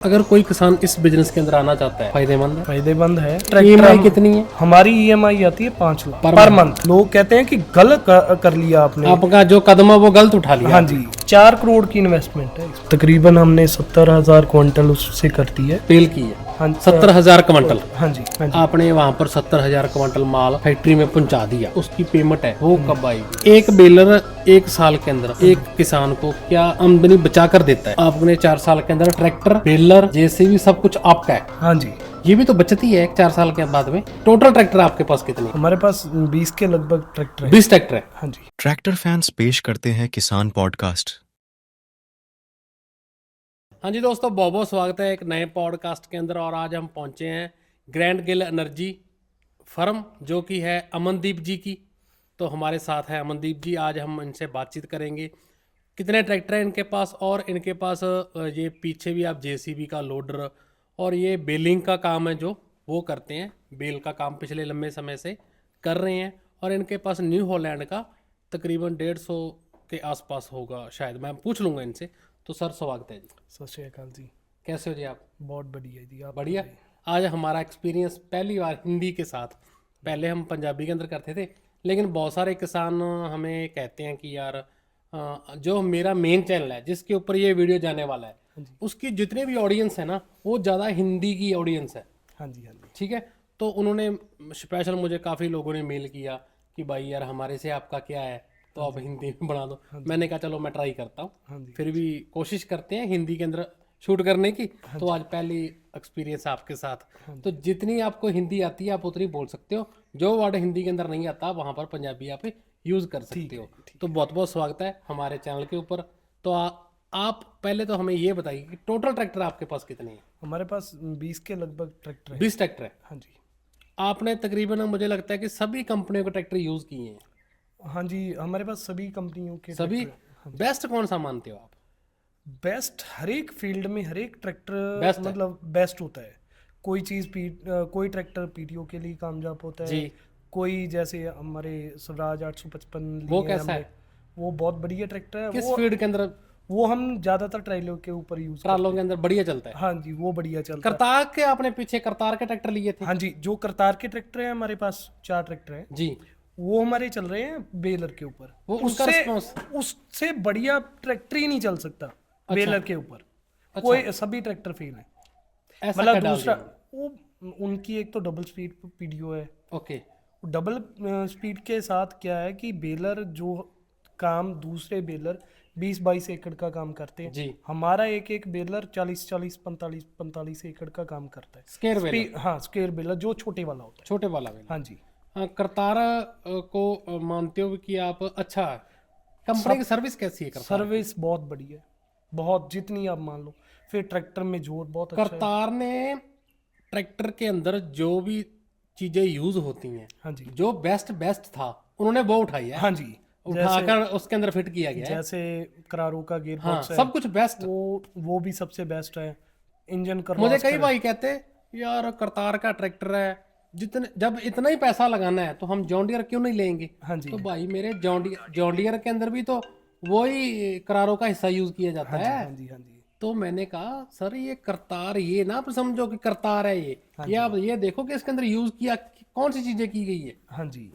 अगर कोई किसान इस बिजनेस के अंदर आना चाहता है, फायदेमंद है। EMI कितनी है? हमारी EMI आती है 5 लाख पर मंथ। लोग कहते हैं कि गलत कर लिया आपने। आपका जो कदम है वो गलत उठा लिया। हाँ जी, 4 करोड़ की इन्वेस्टमेंट है। तकरीबन हमने 70,000 क्विंटल उससे करती है। पेल की है हाँ 70,000 क्विंटल। हाँ जी, हाँ जी। आपने वहाँ पर 70,000 क्विंटल माल फैक्ट्री में पहुंचा दिया, उसकी पेमेंट है वो कब आएगी? एक बेलर 1 साल के अंदर एक किसान को क्या आमदनी बचा कर देता है? आपने 4 साल के अंदर ट्रैक्टर, बेलर, जेसीबी सब कुछ आपका है। हाँ जी, ये भी तो बचत ही है 4 साल के बाद में। टोटल ट्रैक्टर आपके पास कितने? हमारे पास 20 के लगभग ट्रैक्टर है। 20 ट्रैक्टर है। हाँ जी। ट्रैक्टर फैंस पेश करते हैं किसान पॉडकास्ट। हाँ जी दोस्तों, बहुत बहुत स्वागत है एक नए पॉडकास्ट के अंदर। और आज हम पहुंचे हैं ग्रैंड गिल एनर्जी फर्म, जो कि है अमनदीप जी की। तो हमारे साथ है अमनदीप जी। आज हम इनसे बातचीत करेंगे कितने ट्रैक्टर हैं इनके पास, और इनके पास ये पीछे भी आप जेसीबी का लोडर और ये बेलिंग का काम है जो वो करते हैं। बेल का काम पिछले लंबे समय से कर रहे हैं। और इनके पास न्यू हॉलैंड का तकरीबन 150 के आसपास होगा शायद, मैं पूछ लूँगा इनसे। तो सर स्वागत है जी। सत श्री अकाल जी। कैसे हो जी आप? बहुत बढ़िया जी। आप बढ़िया। आज हमारा एक्सपीरियंस पहली बार हिंदी के साथ, पहले हम पंजाबी के अंदर करते थे, लेकिन बहुत सारे किसान हमें कहते हैं कि यार जो मेरा मेन चैनल है जिसके ऊपर ये वीडियो जाने वाला है, उसकी जितने भी ऑडियंस है ना वो ज़्यादा हिंदी की ऑडियंस है। हाँ जी, हाँ जी। ठीक है। तो उन्होंने स्पेशल मुझे काफ़ी लोगों ने मेल किया कि भाई यार हमारे से आपका क्या है, तो आप हिंदी में बना दो। मैंने कहा चलो मैं ट्राई करता हूँ, फिर भी कोशिश करते हैं हिंदी के अंदर शूट करने की। तो आज पहली एक्सपीरियंस आपके साथ। तो जितनी आपको हिंदी आती है आप उतनी बोल सकते हो, जो वर्ड हिंदी के अंदर नहीं आता वहाँ पर पंजाबी आप यूज़ कर सकते हो। तो बहुत बहुत स्वागत है हमारे चैनल के ऊपर। तो आप पहले तो हमें ये बताइए कि टोटल ट्रैक्टर आपके पास कितने हैं? हमारे पास 20 के लगभग ट्रैक्टर है। 20 ट्रैक्टर है। हाँ जी, आपने तकरीबन मुझे लगता है कि सभी कंपनियों के ट्रैक्टर यूज़ किए हैं। हाँ जी। हमारे पास सभी कंपनियों के सभी। ट्रैक्टर। बेस्ट कौन सा मानते हो आप? बेस्ट हर एक फील्ड में हर एक ट्रैक्टर Best है। मतलब बेस्ट होता है। कोई चीज़ कोई ट्रैक्टर PTO के लिए कामयाब होता है। जी। कोई जैसे हमारे स्वराज 855 वो लिए हैं कैसा हमने, है? वो बहुत बढ़िया ट्रैक्टर है। किस फील्ड के अंदर? वो हम ज़्यादातर ट्रायलों के ऊपर यूज़ ट्रालों करते के अंदर बढ़िया चलता हैं। है। हाँ जी, वो बढ़िया चलता है। करतार के आपने पीछे करतार के ट्रैक्टर लिए थे? हाँ जी, जो करतार के ट्रैक्टर हैं हमारे पास 4 ट्रैक्टर हैं। जी। वो हमारे चल रहे हैं बेलर के ऊपर। वो उनका उससे रिस्पॉन्स? उससे बढ़िया ट्रैक्टर ही नहीं चल सकता बेलर के ऊपर। अच्छा। कोई सभी ट्रैक्टर फेल है। ऐसा मतलब क्या डाल दूसरा दिया? वो उनकी एक तो डबल स्पीड PDO है। ओके। डबल स्पीड के साथ क्या है कि बेलर जो काम दूसरे बेलर 20-22 एकड़ का काम करते हैं, जी। हमारा एक एक बेलर 40-40 45-45 एकड़ का काम करता है। Square baler? हाँ, स्क्वायर बेलर जो छोटे वाला होता है। छोटे वाला बेलर। हाँ जी। करतार को मानते हो कि आप? अच्छा, कंपनी की सर्विस कैसी है करतार? सर्विस बहुत बढ़िया है, बहुत जितनी आप मान लो। फिर ट्रैक्टर में जोर बहुत अच्छा है। करतार ने ट्रैक्टर के अंदर जो भी चीजें यूज होती हैं, हाँ जी, जो बेस्ट बेस्ट था उन्होंने वो उठाई है। हाँ जी। उठाकर उसके अंदर फिट किया गया है। जैसे करारो का गियर हाँ, बॉक्स है, सब कुछ बेस्ट। वो भी सबसे बेस्ट है। इंजन मुझे कई करवास्टर भाई कहते यार करतार का ट्रैक्टर है, जितने जब इतना ही पैसा लगाना है तो हम जॉन डियर क्यों नहीं लेंगे? हाँ जी, तो भाई मेरे जॉन डियर के अंदर भी तो वही करारो का हिस्सा यूज किया जाता हाँ जी, है। हाँ जी, हाँ जी, तो मैंने कहा सर ये करतार, ये ना आप समझो कि करतार है ये आप ये देखो कि इसके अंदर यूज किया कौन सी चीजें की गई है। हाँ जी,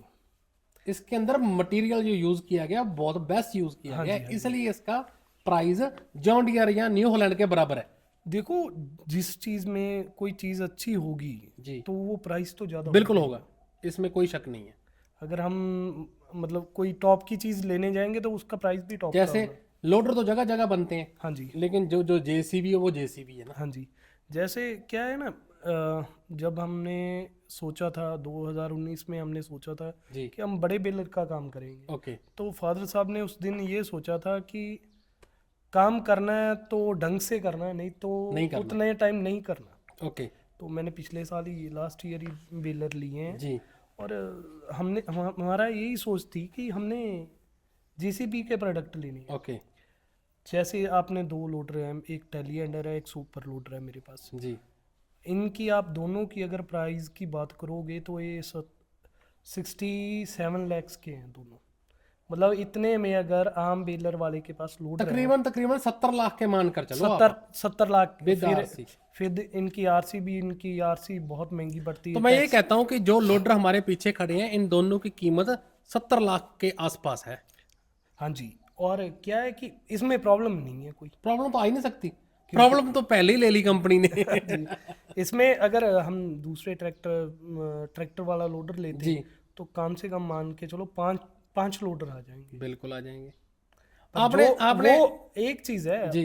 इसके अंदर मटेरियल जो यूज किया गया बहुत बेस्ट यूज किया हाँ गया जी, है, हाँ जी। इसलिए इसका प्राइस जॉन डियर या न्यू हॉलैंड के बराबर है। देखो, जिस चीज में कोई चीज अच्छी होगी जी। तो वो प्राइस तो ज्यादा बिल्कुल होगा। होगा, इसमें कोई शक नहीं है। अगर हम मतलब कोई टॉप की चीज लेने जाएंगे तो उसका प्राइस भी टॉप का जैसे होगा। लोडर तो जगह जगह बनते हैं, हाँ जी, लेकिन जो जो जेसीबी है वो जेसीबी है ना। हाँ जी। जैसे क्या है ना, जब हमने सोचा था 2019 में हमने सोचा था जी। कि हम बड़े बेलर का काम करेंगे, ओके। तो फादर साहब ने उस दिन ये सोचा था कि काम करना है तो ढंग से करना है, नहीं तो नहीं करना। उतने टाइम नहीं करना। ओके। तो मैंने पिछले साल ही लास्ट ईयर ही बेलर लिए हैं। जी। और हमारा यही सोच थी कि हमने JCB के प्रोडक्ट लेने हैं। ओके। जैसे आपने 2 लोडर हैं, एक टेलीहैंडर है, एक सुपर लोडर है मेरे पास। जी। इनकी आप दोनों की अगर प्राइस की बात करोगे तो ये 67 लैक्स के हैं दोनों। मतलब इतने में अगर आम बेलर वाले के पास लोड तकरीबन 70 लाख के मान कर चलो आप। 70 लाख With फिर RC। फिर इनकी आरसी बहुत महंगी पड़ती तो है। मैं ये कहता हूँ कि जो लोडर हमारे पीछे खड़े हैं इन दोनों की कीमत 70 लाख के आसपास है। हाँ जी, और क्या है कि इसमें प्रॉब्लम नहीं है कोई। प्रॉब्लम तो आ ही नहीं सकती, प्रॉब्लम तो पहले ही ले ली कंपनी ने। जी, इसमें अगर हम दूसरे ट्रैक्टर वाला लोडर लेते जी हैं तो कम से कम मान के चलो पांच लोडर आ जाएंगे। बिल्कुल आ जाएंगे। पर आपने जो आपने वो एक चीज है, जी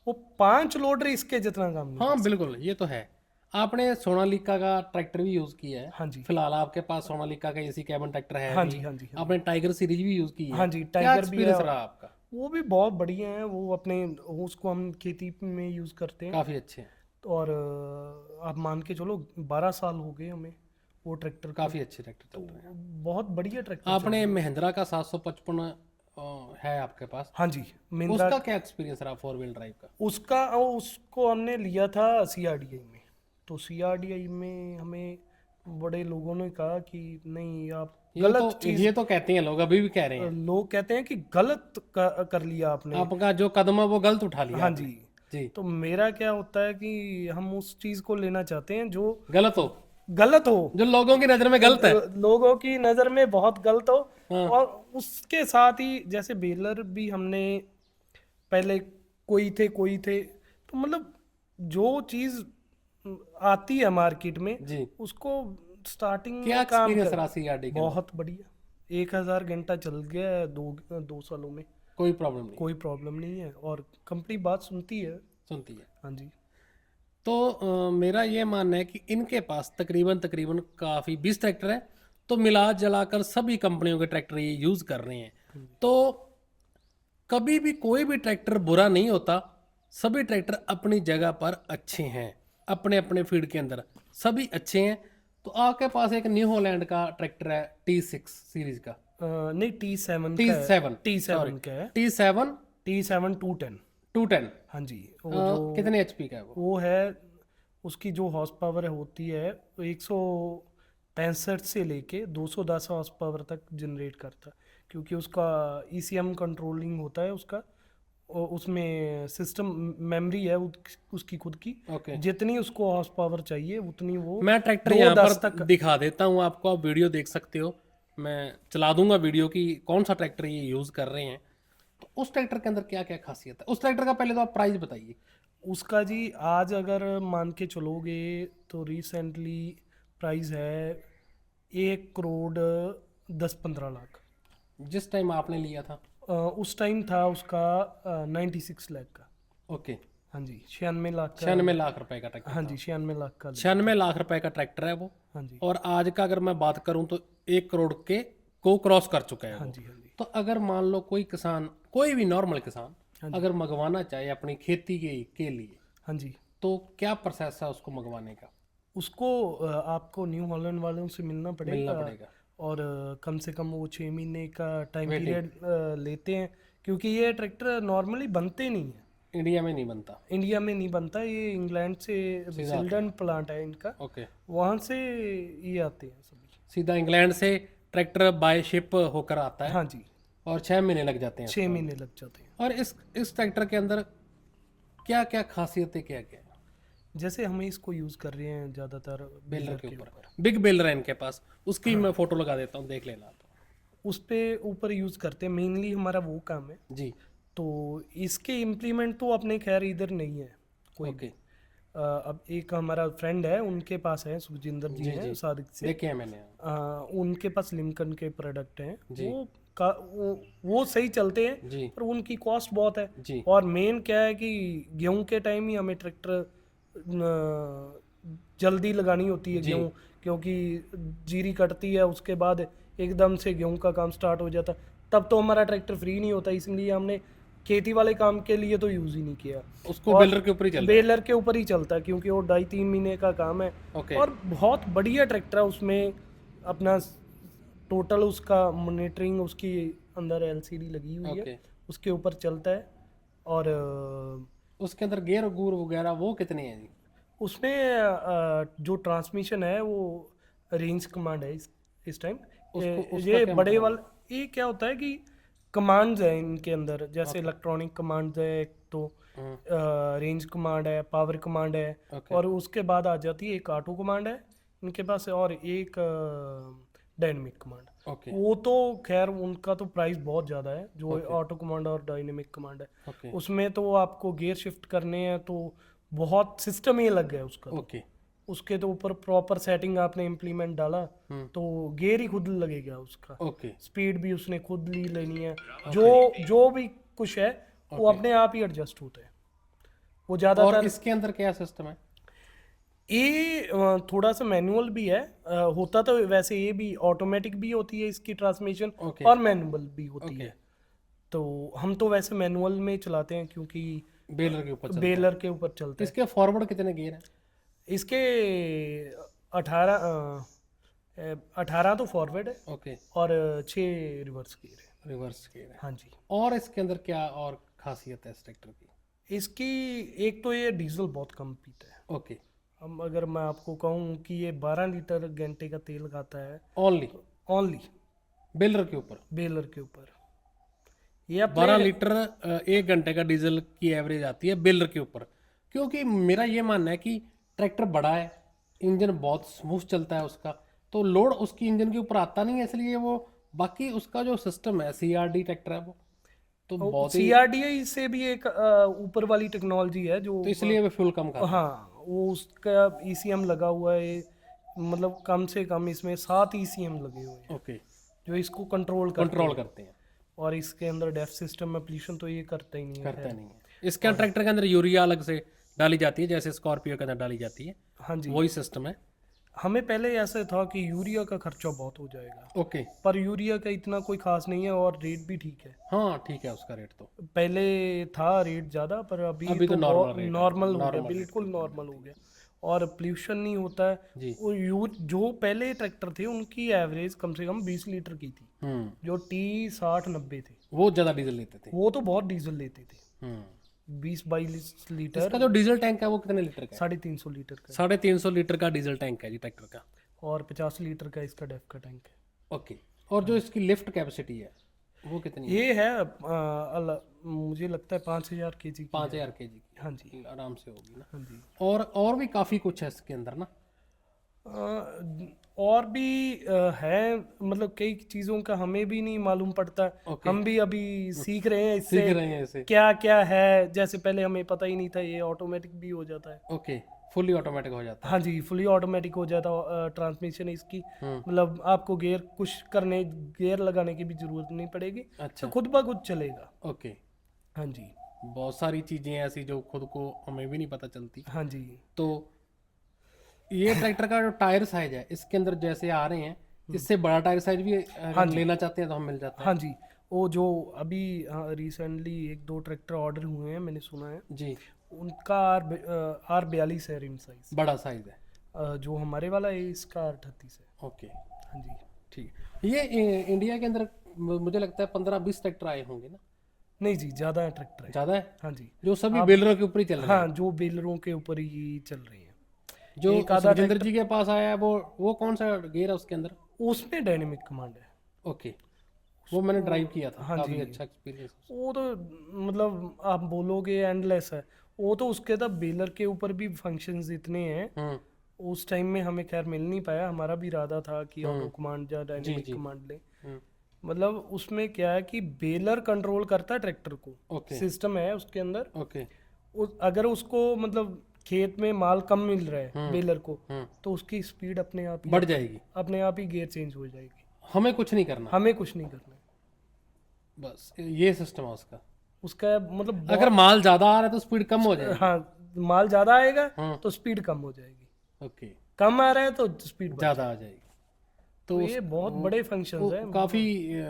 वो 5 लोडर इसके जितना काम नहीं। हाँ बिल्कुल ये तो है। आपने सोनालिका का ट्रैक्टर भी यूज किया है। हाँ जी, फिलहाल आपके पास सोनालिका का एसी कैबन ट्रैक्टर है हाँ भी। जी, हाँ जी, आपने टाइगर सीरीज भी यूज की है। हाँ जी, क्या टाइगर भी है। एक्सपीरियंस रहा आपका? वो भी बहुत बढ़िया है। वो अपने उसको हम खेती में यूज करते हैं। काफी अच्छे हैं, और आप मान के चलो 12 साल हो गए हमें वो ट्रैक्टर को। काफी अच्छे ट्रैक्टर चल रहे हैं। बहुत बढ़िया ट्रैक्टर। आपने महिंद्रा का 755 है आपके पास, हाँ जी, महिंद्रा। उसका क्या एक्सपीरियंस रहा 4 व्हील ड्राइव का? उसको हमने लिया था CRDI में। तो CRDI में हमें बड़े लोगों ने कहा कि नहीं, आप गलत चीज। ये तो कहते हैं लोग, अभी भी कह रहे हैं लोग कहते हैं कि गलत कर लिया आपने। आपका जो कदम है वो गलत उठा लिया हाँ आपने। जी। जी तो मेरा क्या होता है कि हम उस चीज को लेना चाहते हैं जो गलत हो, गलत हो, जो लोगों की नजर में गलत है। लोगों की नज़र में बहुत गलत हो। हाँ। और उसके साथ ही जैसे बेलर भी हमने पहले कोई थे, तो मतलब जो चीज़ आती है मार्केट में जी उसको स्टार्टिंग क्या में काम एक्सपीरियंस कर। रहा सीआरडी का? बहुत बढ़िया, 1000 घंटा चल गया है 2 सालों में। कोई प्रॉब्लम नहीं, कोई प्रॉब्लम नहीं है और कंपनी बात सुनती है। सुनती है। हाँ जी। तो मेरा ये मानना है कि इनके पास तकरीबन काफ़ी 20 ट्रैक्टर है, तो मिला जलाकर सभी कंपनियों के ट्रैक्टर ये यूज़ कर रहे हैं। तो कभी भी कोई भी ट्रैक्टर बुरा नहीं होता, सभी ट्रैक्टर अपनी जगह पर अच्छे हैं, अपने अपने फील्ड के अंदर सभी अच्छे हैं। तो आपके पास एक न्यू हॉलैंड का ट्रैक्टर है T6 सीरीज का, नहीं, T7 T7 का है। T7 T7 210। 210। हाँ जी, वो कितने एचपी का है वो? वो है, उसकी जो हॉर्स पावर होती है 165 से लेके 210 हॉर्स पावर तक जनरेट करता है। क्योंकि उसका ECM कंट्रोलिंग होता है उसका, और उसमें सिस्टम मेमोरी है उसकी खुद की। ओके, जितनी उसको हॉर्स पावर चाहिए उतनी वो मैं ट्रैक्टर यहाँ 210 पर दिखा देता हूँ आपको, आप वीडियो देख सकते हो। मैं चला दूंगा वीडियो की कौन सा ट्रैक्टर ये यूज़ कर रहे हैं। तो उस ट्रैक्टर के अंदर क्या क्या खासियत है उस ट्रैक्टर का, पहले तो आप प्राइस बताइए। उसका जी आज अगर मान के चलोगे तो रिसेंटली प्राइस है 1,10,15,00,000। जिस टाइम आपने लिया था? उस टाइम था उसका 96 लाख का। ओके, हाँ जी, 96 लाख का। 96 लाख रुपए का ट्रैक्टर। हाँ जी, 96 लाख का। 96 लाख रुपए का ट्रैक्टर है वो। हाँ जी, और आज का अगर मैं बात करूं तो 1 करोड़ के को क्रॉस कर चुका है हाँ वो। जी, हाँ जी, तो अगर मान लो कोई किसान, कोई भी नॉर्मल हाँ किसान जी। अगर मंगवाना चाहे अपनी खेती के लिए, हाँ जी, तो क्या प्रोसेस है उसको मंगवाने का? उसको आपको न्यू हॉलैंड वालों से मिलना पड़ेगा। और कम से कम वो 6 महीने का टाइम पीरियड लेते हैं। क्योंकि ये ट्रैक्टर नॉर्मली बनते नहीं है, इंडिया में नहीं बनता। इंडिया में नहीं बनता। ये इंग्लैंड से सिल्डन प्लांट है इनका, ओके, वहाँ से ये आते हैं सभी। सीधा इंग्लैंड से ट्रैक्टर बाय शिप होकर आता है। हाँ जी, और 6 महीने लग जाते हैं 6 महीने लग जाते हैं। और इस ट्रैक्टर के अंदर क्या क्या खासियतें, क्या क्या? जैसे हम इसको यूज़ कर रहे हैं ज़्यादातर बेलर के ऊपर, बिग बेलर है इनके पास, उसकी मैं फोटो लगा देता हूँ, देख लेना आप। उस पे ऊपर यूज़ करते हैं। मेनली हमारा वो काम है। जी तो इसके इम्प्लीमेंट तो अपने खैर इधर नहीं है कोई। ओके, अब एक हमारा फ्रेंड है, उनके पास है, सुखजिंदर जी हैं सादिक से। देखे हैं मैंने। उनके पास लिंकन के प्रोडक्ट हैं, जी। वो सही चलते हैं, जी पर उनकी कॉस्ट बहुत है। जी और मेन क्या है कि गेहूं के टाइम ही हमें ट्रैक्टर जल्दी लगानी होती है गेहूं, क्योंकि जीरी कटती है उसके बाद एकदम से गेहूं का काम स्टार्ट हो जाता, तब तो हमारा ट्रैक्टर फ्री नहीं होता। इसलिए हमने खेती वाले काम के लिए तो यूज़ ही नहीं किया उसको, बेलर के ऊपर ही चल बेलर के ऊपर ही चलता है, क्योंकि वो 2.5-3 महीने का काम है। ओके। और बहुत बढ़िया ट्रैक्टर है, उसमें अपना टोटल उसका मॉनिटरिंग, उसकी अंदर LCD लगी हुई है, उसके ऊपर चलता है। और उसके अंदर गियर गुर वगैरह वो कितने हैं जी? उसमें जो ट्रांसमिशन है वो रेंज कमांड है इस टाइम। उसका ये क्या बड़े मतलब वाले, ये क्या होता है कि कमांड्स है इनके अंदर, जैसे इलेक्ट्रॉनिक कमांड्स है, एक तो रेंज कमांड है, पावर कमांड है, Okay. और उसके बाद आ जाती है एक ऑटो कमांड है इनके पास, और एक डायनेमिक कमांड। ओके वो तो खैर उनका तो प्राइस बहुत ज़्यादा है, जो ऑटो कमांड और डायनेमिक कमांड है। ओके उसमें तो आपको गियर शिफ्ट करने हैं तो बहुत सिस्टम ही अलग है उसका। ओके उसके तो ऊपर प्रॉपर सेटिंग आपने इम्प्लीमेंट डाला तो गियर ही खुद लगेगा उसका, ओके स्पीड भी उसने खुद ली लेनी है, जो भी कुछ है वो अपने आप ही एडजस्ट होता है। वो और ज़्यादातर इसके अंदर क्या सिस्टम है? ये थोड़ा सा मैनुअल भी है, होता तो वैसे ये भी ऑटोमेटिक भी होती है इसकी ट्रांसमिशन, Okay. और मैनुअल भी होती ओके है। तो हम तो वैसे मैनुअल में चलाते हैं क्योंकि बेलर के ऊपर चलता है। बेलर के ऊपर चलता है। इसके फॉरवर्ड कितने गियर हैं? इसके 18 तो फॉरवर्ड है ओके और 6 रिवर्स गियर है। रिवर्स गियर है। हाँ जी। और इसके अंदर क्या और खासियत है इस ट्रैक्टर की? इसकी एक तो ये डीजल बहुत कम पीता है। ओके हम अगर मैं आपको कहूँ कि ये 12 लीटर घंटे का तेल खाता है ओनली ओनली बेलर के ऊपर बेलर के ऊपर। ये अपने 12 लीटर 1 घंटे का डीजल की एवरेज आती है बेलर के ऊपर। क्योंकि मेरा ये मानना है कि ट्रैक्टर बड़ा है, इंजन बहुत स्मूथ चलता है उसका, तो लोड उसकी इंजन के ऊपर आता नहीं है, इसलिए वो बाकी उसका जो सिस्टम है CRD ट्रैक्टर है वो तो बहुत ही, CRDI से भी एक ऊपर वाली टेक्नोलॉजी है जो तो इसलिए वो फ्यूल कम खाता हाँ वो उसका ECM लगा हुआ है, मतलब कम से कम इसमें 7 ECM लगे हुए हैं है। ओके जो इसको कंट्रोल करते कंट्रोल हैं। करते हैं, और इसके अंदर डेफ सिस्टम में पोल्यूशन तो ये करता ही नहीं है। करता नहीं है। इसके ट्रैक्टर के अंदर यूरिया अलग से डाली जाती है, जैसे स्कॉर्पियो के अंदर डाली जाती है, हाँ जी। वही सिस्टम है। हमें पहले ऐसा था कि यूरिया का खर्चा बहुत हो जाएगा, ओके पर यूरिया का इतना कोई खास नहीं है और रेट भी ठीक है। हाँ ठीक है, उसका रेट तो पहले था रेट ज़्यादा, पर अभी अभी तो normal rate है, नॉर्मल हो गया, normal बिल्कुल नॉर्मल हो गया, और पोल्यूशन नहीं होता है। जी। वो जो पहले ट्रैक्टर थे उनकी एवरेज कम से कम 20 लीटर की थी, जो T60-90 थे, वो ज़्यादा डीजल लेते थे। वो तो बहुत डीजल लेते थे। हम्म 20-22 लीटर, इसका जो डीजल टैंक है वो कितने लीटर का है? 350 लीटर का, 350 लीटर का डीजल टैंक है जी ट्रैक्टर का। और 50 लीटर का इसका डेफ का टैंक है। ओके, और जो इसकी लिफ्ट कैपेसिटी है वो कितनी है? ये है मुझे लगता है 5000 kg की है। 5000 kg की हाँ जी। आराम से होगी ना। हाँ जी। और भी काफ़ी कुछ है इसके अंदर ना। और भी है, मतलब कई चीज़ों का हमें भी नहीं मालूम पड़ता। Okay. हम भी अभी सीख रहे हैं सीख इससे रहे हैं इसे। क्या क्या है, जैसे पहले हमें पता ही नहीं था ये ऑटोमेटिक भी हो जाता है। ओके, फुली ऑटोमेटिक हो जाता है। हाँ जी, फुली ऑटोमेटिक हो जाता है ट्रांसमिशन इसकी, मतलब आपको गियर लगाने की भी जरूरत नहीं पड़ेगी, अच्छा तो खुद ब खुद चलेगा। ओके, हाँ जी। बहुत सारी चीज़ें ऐसी जो खुद को हमें भी नहीं पता चलती। हाँ जी। तो ये ट्रैक्टर का जो टायर साइज है इसके अंदर जैसे आ रहे हैं, इससे बड़ा टायर साइज भी अगर लेना चाहते हैं तो हम मिल जाता है। हाँ जी, वो जो अभी रिसेंटली 1-2 ट्रैक्टर ऑर्डर हुए हैं मैंने सुना है, जी, उनका R42 है रिम साइज, बड़ा साइज है। जो हमारे वाला है इसका R38 है। ओके हाँ जी। ठीक है। ये इंडिया के अंदर मुझे लगता है 15-20 ट्रैक्टर आए होंगे ना? नहीं जी, ज़्यादा है ट्रैक्टर है। ज़्यादा है, हाँ जी। जो सभी बेलरों के ऊपर ही चल रहे हैं। हाँ, जो बेलरों के ऊपर ही चल रही हैं। जो एक आधा सुखजिंदर जी के पास आया है वो कौन सा गियर है उसके अंदर? उसमें डायनेमिक कमांड है। ओके, वो मैंने ड्राइव किया था, हाँ काफ़ी जी। अच्छा एक्सपीरियंस। वो तो मतलब आप बोलोगे एंडलेस है। वो तो उसके तो बेलर के ऊपर भी फंक्शंस इतने हैं, उस टाइम में हमें खैर मिल नहीं पाया। हमारा भी इरादा था कि ऑटो कमांड या डायनेमिक कमांड ले। मतलब उसमें क्या है कि बेलर कंट्रोल करता है ट्रैक्टर को, ओके सिस्टम है उसके अंदर। ओके अगर उसको मतलब खेत में माल कम मिल रहा है बेलर को, हम्म, तो उसकी स्पीड अपने आप बढ़ जाएगी, अपने आप ही गियर चेंज हो जाएगी, हमें कुछ नहीं करना, हमें कुछ नहीं करना है। बस ये सिस्टम है उसका। उसका मतलब अगर माल ज़्यादा आ रहा है तो स्पीड कम हो जाएगी। हाँ, माल ज्यादा आएगा हाँ। तो स्पीड कम हो जाएगी, ओके, कम आ रहा है तो स्पीड ज़्यादा आ जाएगी। तो ये बहुत बड़े फंक्शंस हैं। काफ़ी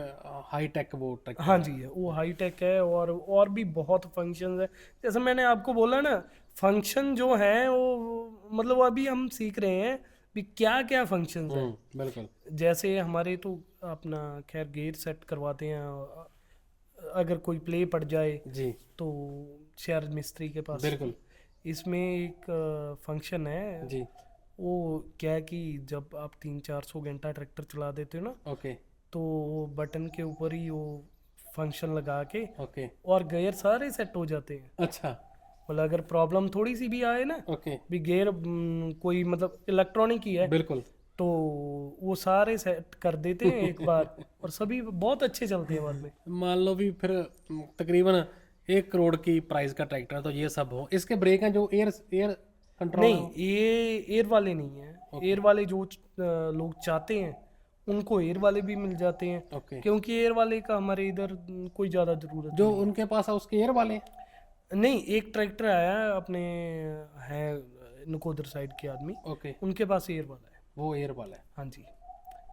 हाई टेक वो ट्रैक्टर। हाँ जी, वो हाई टेक है, और भी बहुत फंक्शंस है। जैसे मैंने आपको बोला ना, फंक्शन जो हैं वो मतलब अभी हम सीख रहे हैं भी क्या क्या फंक्शंस हैं। बिल्कुल। जैसे हमारे तो अपना खैर गियर सेट करवाते हैं, अगर कोई प्ले पड़ जाए जी तो शहर मिस्त्री के पास। बिल्कुल। इसमें एक फंक्शन है, जी वो क्या है कि जब आप 300-400 घंटा ट्रैक्टर चला देते हो ना, ओके तो वो बटन के ऊपर ही वो फंक्शन लगा के ओके, और गियर सारे सेट हो जाते हैं। अच्छा, मतलब अगर प्रॉब्लम थोड़ी सी भी आए ना, ओके, भी गियर कोई मतलब इलेक्ट्रॉनिक ही है, बिल्कुल। तो वो सारे सेट कर देते हैं एक बार और सभी बहुत अच्छे चलते हैं बाद में। मान लो भी फिर तकरीबन 1 करोड़ की प्राइस का ट्रैक्टर है, तो ये सब हो। इसके ब्रेक हैं जो एयर एयर कंट्रोल नहीं, ये एयर वाले नहीं है। एयर वाले जो लोग चाहते हैं उनको एयर वाले भी मिल जाते हैं, ओके, क्योंकि एयर वाले का हमारे इधर कोई ज़्यादा ज़रूरत जो उनके पास है उसके एयर वाले हैं? नहीं। एक ट्रैक्टर आया है अपने, है नकोदर साइड के आदमी, ओके, उनके पास एयर वाला है। वो एयर वाला है, हाँ जी।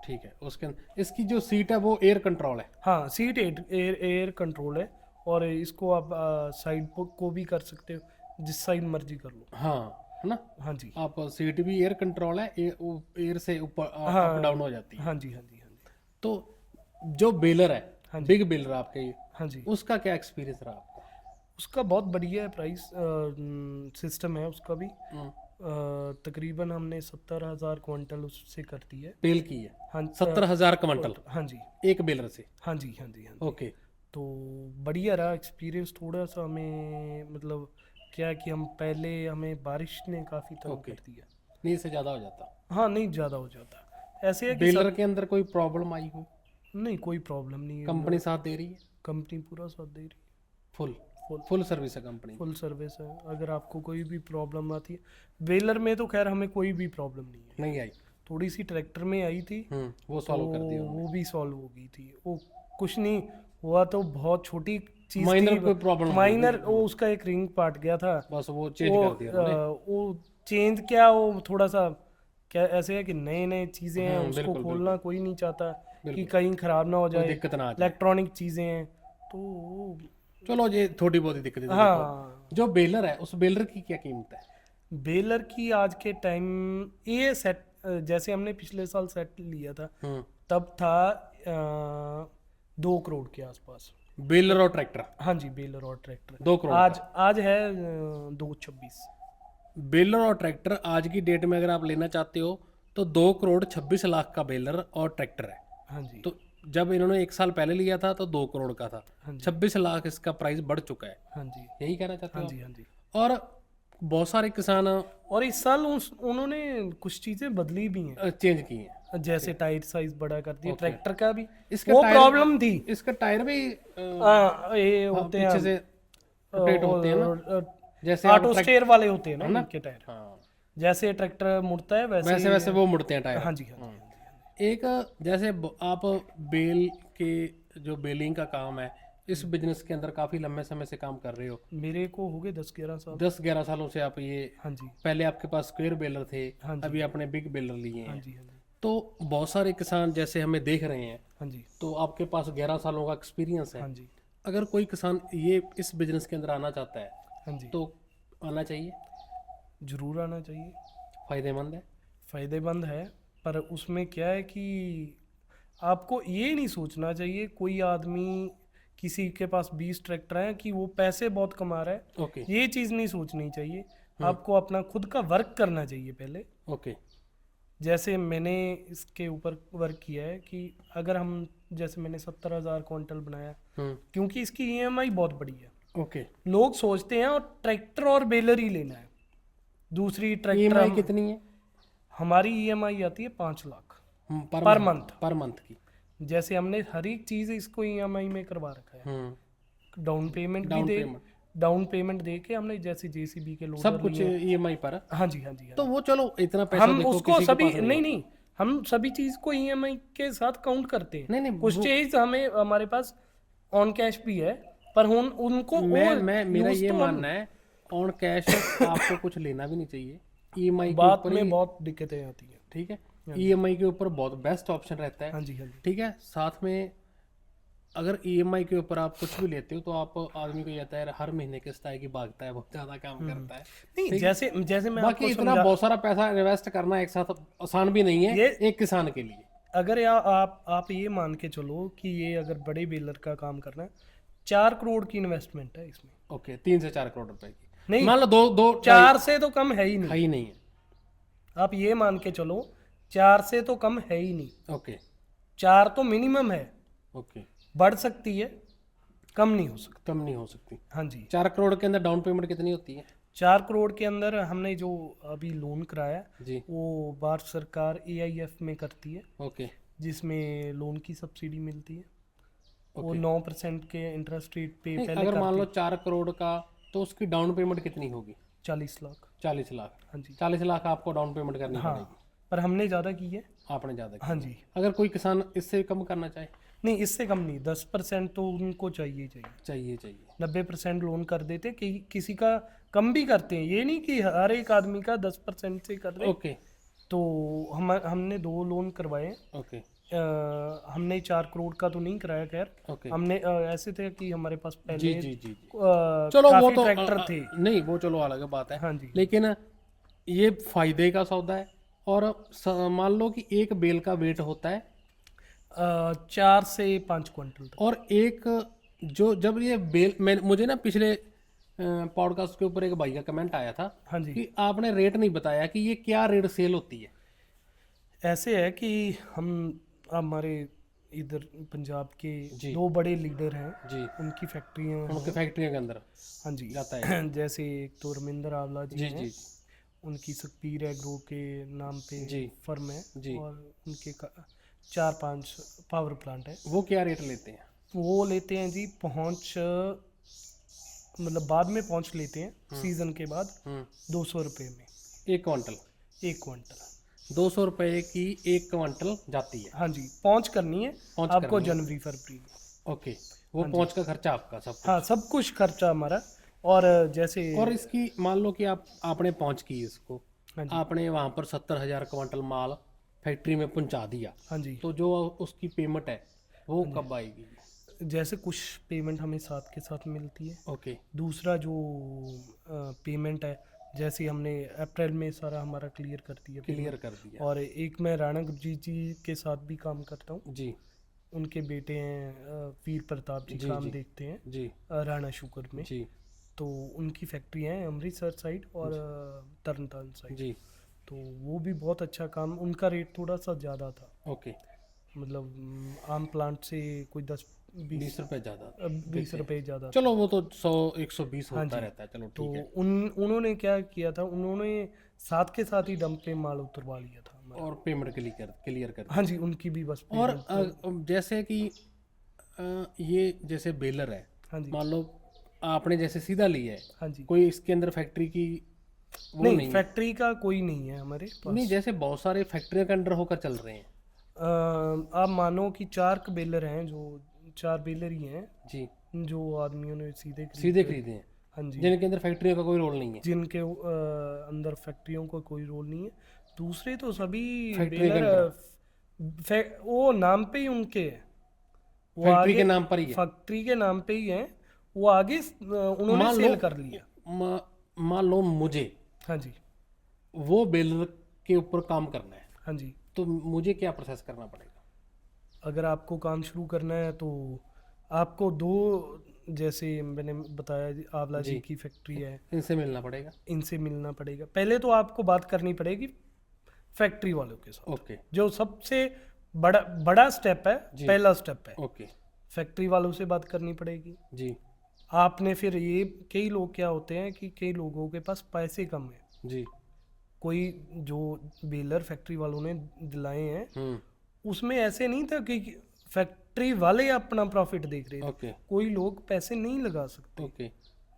ठीक है। उसके इसकी जो सीट है वो एयर कंट्रोल है? हाँ, सीट एयर कंट्रोल है, और इसको आप साइड को भी कर सकते हो, जिस साइड मर्जी कर लो। हाँ, है ना। हाँ जी। आप सीट भी एयर कंट्रोल है, एयर से ऊपर हाँ, अप डाउन हो जाती है। हाँ जी, हाँ जी, हाँ जी, तो जो बेलर है, हाँ जी। बिग बेलर आपके ये, हाँ जी। उसका क्या एक्सपीरियंस रहा आपका? उसका बहुत बढ़िया है, प्राइस सिस्टम है उसका भी। हम्म, तकरीबन हमने 70,000 क्विंटल उससे कर दी है। बेल की है हाँ 70,000 क्विंटल हाँ जी, एक बेलर से? हाँ जी, हाँ जी, हाँ जी। ओके, तो बढ़िया रहा एक्सपीरियंस। थोड़ा सा हमें मतलब क्या है कि हम पहले, हमें बारिश ने काफ़ी तंग ओके। कर दिया। नहीं, इससे ज़्यादा हो जाता। हाँ, नहीं ज़्यादा हो जाता। ऐसे है कि बेलर के अंदर कोई प्रॉब्लम आई हो? नहीं, कोई प्रॉब्लम नहीं है। कंपनी साथ दे रही है? कंपनी पूरा साथ दे रही है। फुल फुल फुल सर्विस है कंपनी? फुल सर्विस है। अगर आपको कोई भी प्रॉब्लम आती है, बेलर में तो खैर हमें कोई भी प्रॉब्लम नहीं है। नहीं आई? थोड़ी सी ट्रैक्टर में आई थी, वो सॉल्व कर दिया तो वो भी सॉल्व हो गई थी। वो कुछ नहीं हुआ, तो बहुत छोटी चीज माइनर थी, कोई प्रॉब्लम? माइनर। वो उसका एक रिंग पार्ट गया था, बस वो चेंज वो कर दिया उन्होंने? वो चेंज क्या, वो थोड़ा सा क्या ऐसे है कि नए नए चीजें हैं, उसको बिल्कुल, खोलना कोई नहीं चाहता कि बिल्कुल। कहीं खराब ना हो कोई जाए। दिक्कत ना आ जाए। इलेक्ट्रॉनिक चीजें हैं, तो चलो, ये थोड़ी बहुत ही दिक्कत है। हाँ। जो बेलर है, उस बेलर की क्या कीमत है? बेलर की आज के टाइम, ये सेट जैसे हमने पिछले साल सेट लिया था, तब था 2 करोड़ के आसपास। बेलर और ट्रैक्टर? हाँ जी, बेलर और ट्रैक्टर 2 करोड़ आज है 226। बेलर और ट्रैक्टर आज की डेट में अगर आप लेना चाहते हो तो 2 करोड़ 26 लाख का बेलर और ट्रैक्टर है। हाँ जी, तो जब इन्होंने 1 साल पहले लिया था तो 2 करोड़ का था, हाँ जी, 26 लाख इसका प्राइस बढ़ चुका है। हाँ जी, यही कहना चाहते हाँ हो जी, हाँ जी। आप? और बहुत सारे किसान और इस साल उन्होंने कुछ चीजें बदली भी हैं, चेंज किए हैं। जैसे टायर साइज बड़ा कर दिया ट्रैक्टर का भी। इसका वो टायर- प्रॉब्लम थी। इसका टायर भी ये होते हैं पीछे से रोटेट होते हैं ना, जैसे ऑटो स्टेयर वाले होते हैं ना इनके टायर। हाँ, जैसे ट्रैक्टर मुड़ता है वैसे वैसे वैसे वो मुड़ते हैं टायर। हाँ जी, हाँ जी, हाँ जी। एक जैसे आप बेल के जो बेलिंग का काम है, इस बिजनेस के अंदर काफी लंबे समय से काम कर रहे हो। मेरे को हो गए 10-11 साल। 10-11 सालों से आप ये, हाँ जी, पहले आपके पास स्क्वायर बेलर थे, हाँ जी, अभी आपने बिग बेलर लिए हाँ हैं। जी, हाँ जी, तो बहुत सारे किसान जैसे हमें देख रहे हैं, हाँ जी, तो आपके पास 11 सालों का एक्सपीरियंस है। हाँ जी, अगर कोई किसान ये इस बिजनेस के अंदर आना चाहता है हाँ जी, तो आना चाहिए? जरूर आना चाहिए। फायदेमंद है? फायदेमंद है, पर उसमें क्या है कि आपको ये नहीं सोचना चाहिए कोई आदमी किसी के पास 20 ट्रैक्टर हैं कि वो पैसे बहुत कमा रहा है। ओके, ये चीज़ नहीं सोचनी चाहिए। आपको अपना खुद का वर्क करना चाहिए पहले। ओके, जैसे मैंने इसके ऊपर वर्क किया है कि अगर हम, जैसे मैंने 70,000 क्विंटल बनाया, क्योंकि इसकी EMI बहुत बड़ी है। ओके। लोग सोचते हैं और ट्रैक्टर और बेलर ही लेना है। दूसरी ट्रैक्टर EMI कितनी है? हमारी EMI आती है 5 लाख पर पर मंथ। पर मंथ की? जैसे हमने हर एक चीज़ इसको EMI में करवा रखा है। डाउन पेमेंट भी डाउन दे, पेमेंट डाउन पेमेंट दे के हमने, जैसे JCB के लोडर सब कुछ लिए। EMI पर है? हाँ जी, हाँ जी, हाँ तो जी। वो चलो, इतना पैसा हम देखो उसको किसी के सभी पास नहीं नहीं, हम सभी चीज को EMI के साथ काउंट करते हैं। नहीं, नहीं, कुछ चीज हमें हमारे पास ऑन कैश भी है, पर उनको मैं मेरा use ये तो हम- मानना है, ऑन कैश आपको कुछ लेना भी नहीं चाहिए। EMI के बात ऊपर में ही, बहुत दिक्कतें आती हैं। ठीक है, EMI के ऊपर बहुत बेस्ट ऑप्शन रहता है। हाँ जी, हाँ जी, ठीक है, साथ में अगर EMI के ऊपर आप कुछ भी लेते हो तो आप, आदमी को ये आता है यार हर महीने किस्त आएगी, भागता है, बहुत ज्यादा काम करता है। नहीं, जैसे जैसे मैं बाकी आपको इतना बहुत सारा पैसा इन्वेस्ट करना एक साथ आसान भी नहीं है एक किसान के लिए। अगर आप ये मान के चलो कि ये अगर बड़े बेलर का काम करना है, 4 करोड़ की इन्वेस्टमेंट है इसमें। ओके, 3 से 4 करोड़ रुपए की? नहीं, मान लो दो 4 से तो कम है ही नहीं। है ही नहीं है। आप ये मान के चलो 4 से तो कम है ही नहीं। ओके, 4 तो मिनिमम है, ओके, बढ़ सकती है, कम नहीं हो सकती। कम नहीं हो सकती। हाँ जी। 4 करोड़ के अंदर डाउन पेमेंट कितनी होती है? 4 करोड़ के अंदर हमने जो अभी लोन कराया जी, वो भारत सरकार AIF में करती है, ओके, जिसमें लोन की सब्सिडी मिलती है। वो ओके। 9% के इंटरेस्ट रेट पे नहीं, पहले अगर मान लो करती 4 करोड़ का, तो उसकी डाउन पेमेंट कितनी होगी? 40 लाख। 40 लाख। हाँ जी। 40 लाख आपको डाउन पेमेंट करनी हाँ, पड़ेगी। पर हमने ज़्यादा की है। आपने ज़्यादा की हाँ है। जी। अगर कोई किसान इससे कम करना चाहे? नहीं, इससे कम नहीं, 10% तो उनको चाहिए चाहिए। चाहिए चाहिए। 90% लोन कर देते, कि किसी का कम भी करते हैं, ये नहीं कि हर एक आदमी का 10% से कर दे। ओके, तो हमने 2 लोन करवाए। ओके, हमने 4 करोड़ का तो नहीं कराया, खैर ओके। हमने ऐसे थे कि हमारे पास जी पहले जी जी जी। चलो वो तो ट्रैक्टर थे। नहीं, वो चलो अलग बात है। हाँ जी। लेकिन ये फायदे का सौदा है। और मान लो कि एक बेल का वेट होता है 4 से 5 क्विंटल तक। और एक जो जब ये बेल, मैं मुझे ना पिछले पॉडकास्ट के ऊपर एक भाई का कमेंट आया था हाँ जी। कि आपने रेट नहीं बताया कि ये क्या रेट सेल होती है। ऐसे है कि हमारे इधर पंजाब के जी। 2 बड़े लीडर हैं, जी, उनकी फैक्ट्रियाँ हैं। उनके फैक्ट्रियों के अंदर हाँ जी। जाता है। जैसे एक तो रमिंदर आंवला जी जी हैं, जी उनकी सुखबीर एग्रो के नाम पे जी। फर्म है, जी। और उनके 4-5 पावर प्लांट है। वो क्या रेट लेते हैं? वो लेते हैं जी पहुँच, मतलब बाद में पहुँच लेते हैं सीजन के बाद 200 रुपये में 1 क्विंटल। 1 क्विंटल। 200 रुपये की 1 क्विंटल जाती है। हाँ जी, पहुँच करनी है पहुंच आपको करनी है। जनवरी फरवरी में। ओके, वो पहुंच का खर्चा आपका सब कुछ। हाँ, सब कुछ खर्चा हमारा। और जैसे और इसकी मान लो कि आपने पहुंच की इसको, हाँ जी। आपने वहां पर 70,000 क्विंटल माल फैक्ट्री में पहुंचा दिया, हाँ जी। तो जो उसकी पेमेंट है वो कब आएगी? जैसे कुछ पेमेंट हमें साथ के साथ मिलती है। ओके, दूसरा जो पेमेंट है, जैसे हमने अप्रैल में सारा हमारा क्लियर कर दिया क्लियर कर दिया। और एक मैं राणा गुरजीत जी के साथ भी काम करता हूँ। जी उनके बेटे हैं वीर प्रताप जी, जी, काम जी। देखते हैं जी राणा शुगर में। जी तो उनकी फैक्ट्री है अमृतसर साइड और तरनताਰਨ साइड। जी। तो वो भी बहुत अच्छा काम, उनका रेट थोड़ा सा ज़्यादा था, ओके, मतलब आम प्लांट से कोई 10-20 20 रुपए ज्यादा। 20 रुपये ज़्यादा। चलो वो तो 100-120 हाँ होता जी। रहता है। चलो तो ठीक है। उन्होंने क्या किया था, उन्होंने साथ के साथ ही डंप पे माल उतरवा लिया था हमारा। और पेमेंट क्लियर कर हाँ जी, उनकी भी बस और payment जैसे कि ये जैसे बेलर है, हाँ जी। मान लो आपने जैसे सीधा लिया है, हाँ जी। कोई इसके अंदर फैक्ट्री की वो नहीं, नहीं है? फैक्ट्री का कोई नहीं है हमारे पास। नहीं, जैसे बहुत सारे फैक्ट्रियों के अंडर होकर चल रहे हैं। आप मानो कि 4 बेलर हैं, जो 4 बेलर ही हैं जी, जो आदमियों ने सीधे सीधे खरीदे हैं, हाँ जी। जिनके अंदर फैक्ट्रियों का कोई रोल नहीं है। जिनके अंदर फैक्ट्रियों का कोई रोल नहीं है। दूसरे तो सभी फैक्ट्री के बेलर वो नाम पे ही उनके हैं, वो फैक्ट्री आगे के नाम पर ही है। फैक्ट्री के नाम पे ही हैं, वो आगे उन्होंने मान सेल लो कर लिया। मान लो मुझे हाँ जी। वो बेलर के ऊपर काम करना है, हाँ जी। तो मुझे क्या प्रोसेस करना पड़ेगा? अगर आपको काम शुरू करना है तो आपको 2, जैसे मैंने बताया आंवला जी की फैक्ट्री है, इनसे मिलना पड़ेगा। इनसे मिलना पड़ेगा। पहले तो आपको बात करनी पड़ेगी फैक्ट्री वालों के साथ, ओके, जो सबसे बड़ा स्टेप है, पहला स्टेप है। ओके। फैक्ट्री वालों से बात करनी पड़ेगी। जी आपने फिर ये, कई लोग क्या होते हैं कि कई लोगों के पास पैसे कम है, जी। कोई जो बेलर फैक्ट्री वालों ने दिलाए हैं हम्म, उसमें ऐसे नहीं था कि फैक्ट्री वाले अपना प्रॉफिट देख रहे थे। ओके, कोई लोग पैसे नहीं लगा सकते, ओके।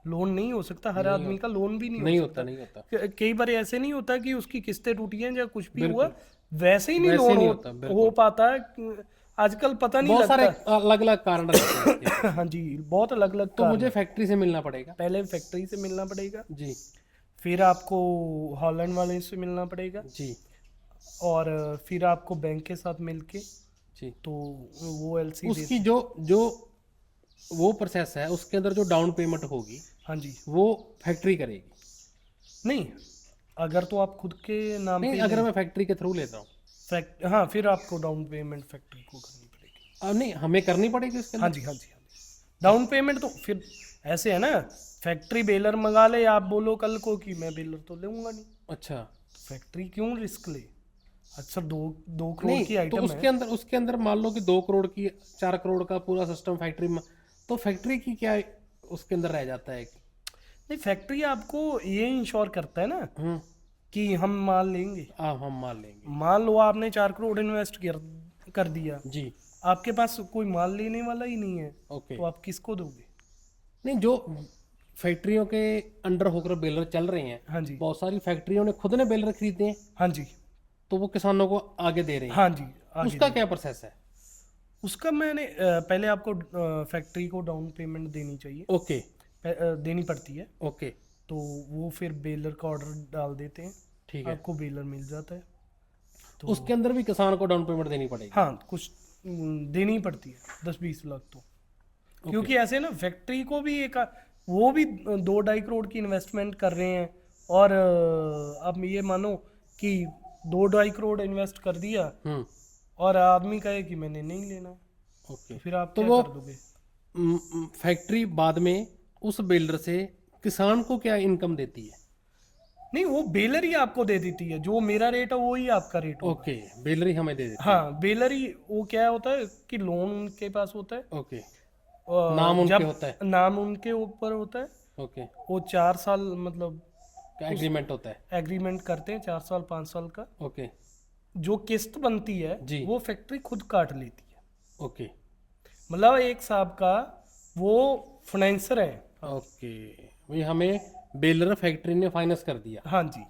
लोन नहीं हो सकता, हर आदमी का लोन भी नहीं नहीं हो होता, नहीं होता। सकता। कई बार ऐसे नहीं होता कि उसकी किस्तें टूटी हैं या कुछ भी हुआ, वैसे ही नहीं वैसे लोन नहीं हो, होता, हो पाता है। आजकल पता नहीं बहुत सारे लगता। अलग अलग कारण रहते हैं इसके। हाँ जी, बहुत अलग अलग तो मुझे फैक्ट्री से मिलना पड़ेगा। पहले फैक्ट्री से मिलना पड़ेगा, जी फिर आपको हॉलैंड वाले से मिलना पड़ेगा, जी और फिर आपको बैंक के साथ मिलके जी। तो वो एलसी उसकी जो जो वो प्रोसेस है, उसके अंदर जो डाउन पेमेंट होगी हाँ जी। वो फैक्ट्री करेगी। नहीं, अगर तो आप खुद के नाम नहीं, पे अगर मैं फैक्ट्री के थ्रू लेता हूँ, हाँ, फिर आपको डाउन पेमेंट फैक्ट्री को करनी पड़ेगी। नहीं हमें करनी पड़ेगी उसके हाँ अंदर। जी, हाँ जी, हाँ जी। डाउन पेमेंट तो फिर ऐसे है ना, फैक्ट्री बेलर मंगा ले, आप बोलो कल को कि मैं बेलर तो लूंगा नहीं, अच्छा, फैक्ट्री क्यों रिस्क ले? अच्छा, 2 करोड़ नहीं की तो आइटम है। उसके अंदर मान लो कि 2 करोड़ की 4 करोड़ का पूरा सिस्टम फैक्ट्री में, तो फैक्ट्री की क्या उसके अंदर रह जाता है? नहीं, फैक्ट्री आपको ये इंश्योर करता है ना कि हम माल लेंगे। हम मान लेंगे। मान लो आपने 4 करोड़ इन्वेस्ट कर दिया, जी। आपके पास कोई माल लेने वाला ही नहीं है, ओके। तो आप किसको दोगे? नहीं, जो फैक्ट्रियों के अंडर होकर बेलर चल रहे हैं, हाँ जी, बहुत सारी फैक्ट्रियों ने खुद ने बेलर खरीदे हैं, हाँ जी, तो वो किसानों को आगे दे रहे हैं। हाँ जी, आगे उसका क्या प्रोसेस है? उसका मैंने पहले आपको फैक्ट्री को डाउन पेमेंट देनी चाहिए, ओके। देनी पड़ती है। ओके। तो वो फिर बेलर का ऑर्डर डाल देते हैं, ठीक है। आपको बेलर मिल जाता है। तो उसके अंदर भी किसान को डाउन पेमेंट देनी पड़ेगी? हाँ, कुछ देनी पड़ती है, 10-20 लाख तो। क्योंकि ऐसे ना फैक्ट्री को भी एक, वो भी 2-2.5 करोड़ की इन्वेस्टमेंट कर रहे हैं, और अब ये मानो कि 2-2.5 करोड़ इन्वेस्ट कर दिया और आदमी कहे कि मैंने नहीं लेना, ओके। तो फिर आप तो क्या वो कर दोगे? फैक्ट्री बाद में उस बिल्डर से किसान को क्या इनकम देती है? नहीं, वो बेलर ही आपको दे देती है, जो मेरा रेट है वो ही आपका रेट होगा। ओके, बेलर ही हमें दे देती हाँ, बेलर ही, वो क्या होता है कि लोन उनके पास होता है, है। ओके। और नाम उनके जब होता है। नाम उनके ऊपर होता है, ओके। वो 4 साल मतलब क्या एग्रीमेंट होता है? एग्रीमेंट करते हैं, 4 साल 5 साल का। ओके। जो किस्त बनती है जी। वो फैक्ट्री खुद काट लेती है। ओके। मतलब एक साहब का वो फाइनेंसर है। ओके, वही हमें बेलर फैक्ट्री ने फाइनेंस कर दिया, हाँ जी,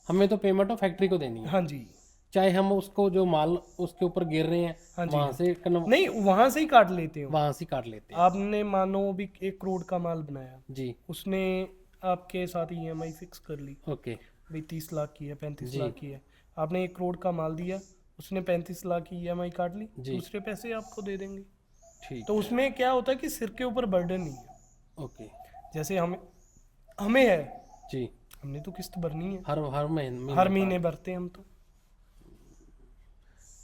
हमें तो पेमेंट फैक्ट्री को देनी है, हाँ जी, चाहे हम उसको जो माल उसके ऊपर गिर रहे हैं हाँ जी। वहां से नहीं, वहां से ही काट लेते हो। वहां से काट लेते हैं। आपने मानो भी 1 करोड़ का माल बनाया, जी। उसने आपके साथ ईएमआई फिक्स कर ली, ओके। भाई 30 लाख की है, 35 जी। लाख की है। आपने 1 करोड़ का माल दिया, उसने 35 लाख की ईएमआई काट ली, जी। दूसरे पैसे आपको दे देंगे। ठीक। तो उसमें क्या होता है कि सिर के ऊपर बर्डन नहीं है। ओके। जैसे हमें है, जी। हमने तो किस्त भरनी है, हर महीने हर महीने भरते हैं हम तो।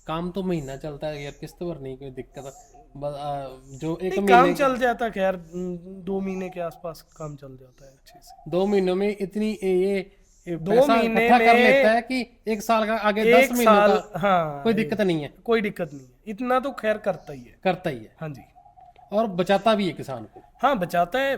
काम तो महीना चलता है यार, किस्त भरने की कोई दिक्कत है? जो एक नहीं, महीने काम चल जाता है, खैर 2 महीने के आसपास काम चल जाता है अच्छे से। 2 महीनों में इतनी ये 2 पैसा महीने इकट्ठा कर में लेता है कि 1 साल का आगे 10 1 महीनों साल, का हाँ, कोई दिक्कत नहीं है, कोई दिक्कत नहीं है, इतना तो खैर करता ही है। करता ही है हाँ जी, और बचाता भी है किसान को। हाँ, बचाता है।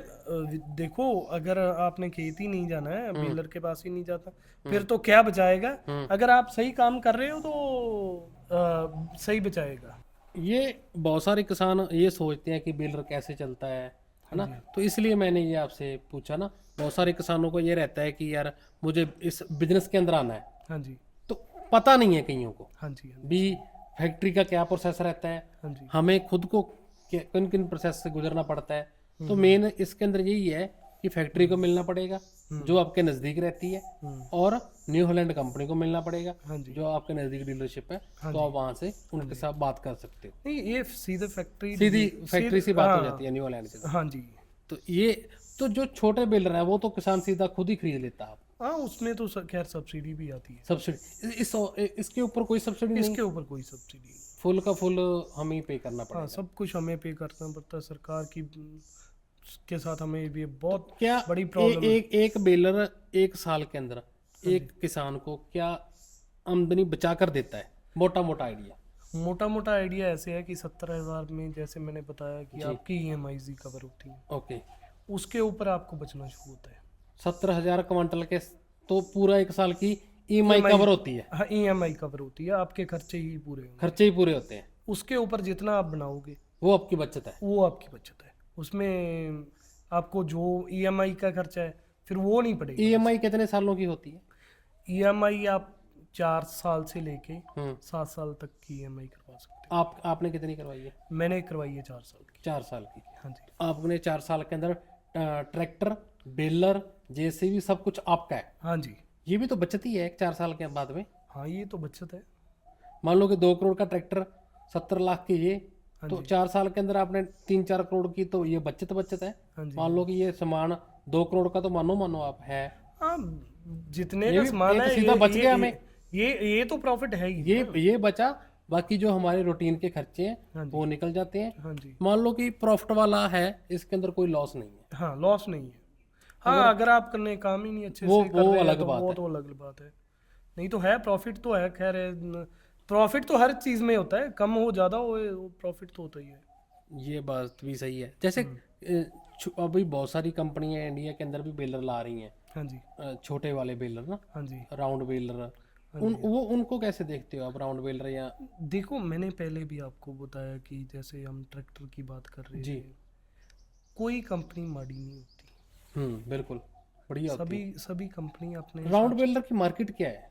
देखो, अगर आपने खेती नहीं जाना है, बेलर के पास ही नहीं जाता, फिर तो क्या बचाएगा? अगर आप सही काम कर रहे हो तो सही बचाएगा। ये बहुत सारे किसान ये सोचते हैं कि बेलर कैसे चलता है ना, तो इसलिए मैंने ये आपसे पूछा ना। बहुत सारे किसानों को ये रहता है कि यार मुझे इस बिजनेस के अंदर आना है, हाँ जी, तो पता नहीं है कईयों को हाँ जी, हाँ जी, भी फैक्ट्री का क्या प्रोसेस रहता है, हाँ जी, हमें खुद को किन किन प्रोसेस से गुजरना पड़ता है। तो मेन इसके अंदर यही है कि फैक्ट्री को मिलना पड़ेगा जो आपके नज़दीक रहती है, और न्यू हॉलैंड कंपनी को मिलना पड़ेगा हाँ जी। जो आपके नज़दीक डीलरशिप है, तो आप वहां से उनके साथ बात कर सकते हो। नहीं, ये सीधे सीधी फैक्ट्री से बात हो जाती है न्यू हॉलैंड से। हाँ जी, तो ये तो जो छोटे बिल्डर है वो तो किसान सीधा खुद ही खरीद लेता है। हाँ, उसमें तो खैर सब्सिडी भी आती है। सब्सिडी इसके ऊपर कोई सब्सिडी नहीं, इसके ऊपर कोई सब्सिडी नहीं। फुल का फुल हम ही पे करना हाँ, पड़ेगा। सब कुछ हमें पे करना पड़ता है, सरकार की के साथ हमें ये बहुत क्या बड़ी प्रॉब्लम है। एक बेलर 1 साल के अंदर एक किसान को क्या आमदनी बचा कर देता है? मोटा मोटा आइडिया। मोटा मोटा आइडिया ऐसे है कि 70,000 में, जैसे मैंने बताया कि आपकी EMI कवर होती है, ओके। उसके ऊपर आपको बचना शुरू होता है। 70,000 क्विंटल के तो पूरा 1 साल की EMI कवर होती है, हाँ, EMI कवर होती है, आपके खर्चे ही पूरे होंगे। खर्चे ही पूरे होते हैं, उसके ऊपर जितना आप बनाओगे वो आपकी बचत है। वो आपकी बचत है। उसमें आपको जो EMI का खर्चा है फिर वो नहीं पड़ेगा। EMI कितने सालों की होती है? EMI आप 4 साल से लेके 7 साल तक की EMI करवा सकते आपने कितनी करवाई है? हो। मैंने करवाई है 4 साल की। 4 साल की। हाँ जी, आपने 4 साल के अंदर ट्रैक्टर, बेलर, JCB सब कुछ आपका है। हाँ जी, ये भी तो बचत ही है एक 4 साल के बाद में। हाँ, ये तो बचत है। मान लो कि 2 करोड़ का ट्रैक्टर, 70 लाख की ये, तो 4 साल के अंदर आपने 3-4 करोड़ की, तो ये बचत है। हाँ जी, मान लो कि ये सामान 2 करोड़ का तो मानो आप है, हाँ, जितने ये का भी सामान एक है सीधा बच गया हमें। ये तो प्रॉफिट है ही। ये बचा, बाकी जो हमारे रूटीन के खर्चे हाँ हैं जी। वो निकल जाते हैं। हाँ जी, मान लो कि प्रॉफिट वाला है, इसके अंदर कोई लॉस नहीं है। हाँ, लॉस नहीं है। हाँ, अगर आप करने काम ही नहीं अच्छे वो से कर रहे हैं अलग तो बात वो है। तो अलग बात है। नहीं तो है, प्रॉफिट तो है, खैर प्रॉफिट तो हर चीज़ में होता है, कम हो ज़्यादा हो प्रॉफिट तो होता ही है। ये बात भी सही है। जैसे अभी बहुत सारी कंपनियां इंडिया के अंदर भी बेलर ला रही हैं, हाँ जी, छोटे वाले बेलर ना, हाँ जी। Round baler. उनको कैसे देखते हो आप, राउंड बेलर या? देखो मैंने पहले भी आपको बताया कि जैसे हम ट्रैक्टर की बात कर रहे जी। थे, कोई कंपनी माड़ी नहीं होती, बिल्कुल बढ़िया होती सभी सभी कंपनी अपने है। राउंड बेलर की मार्केट क्या है?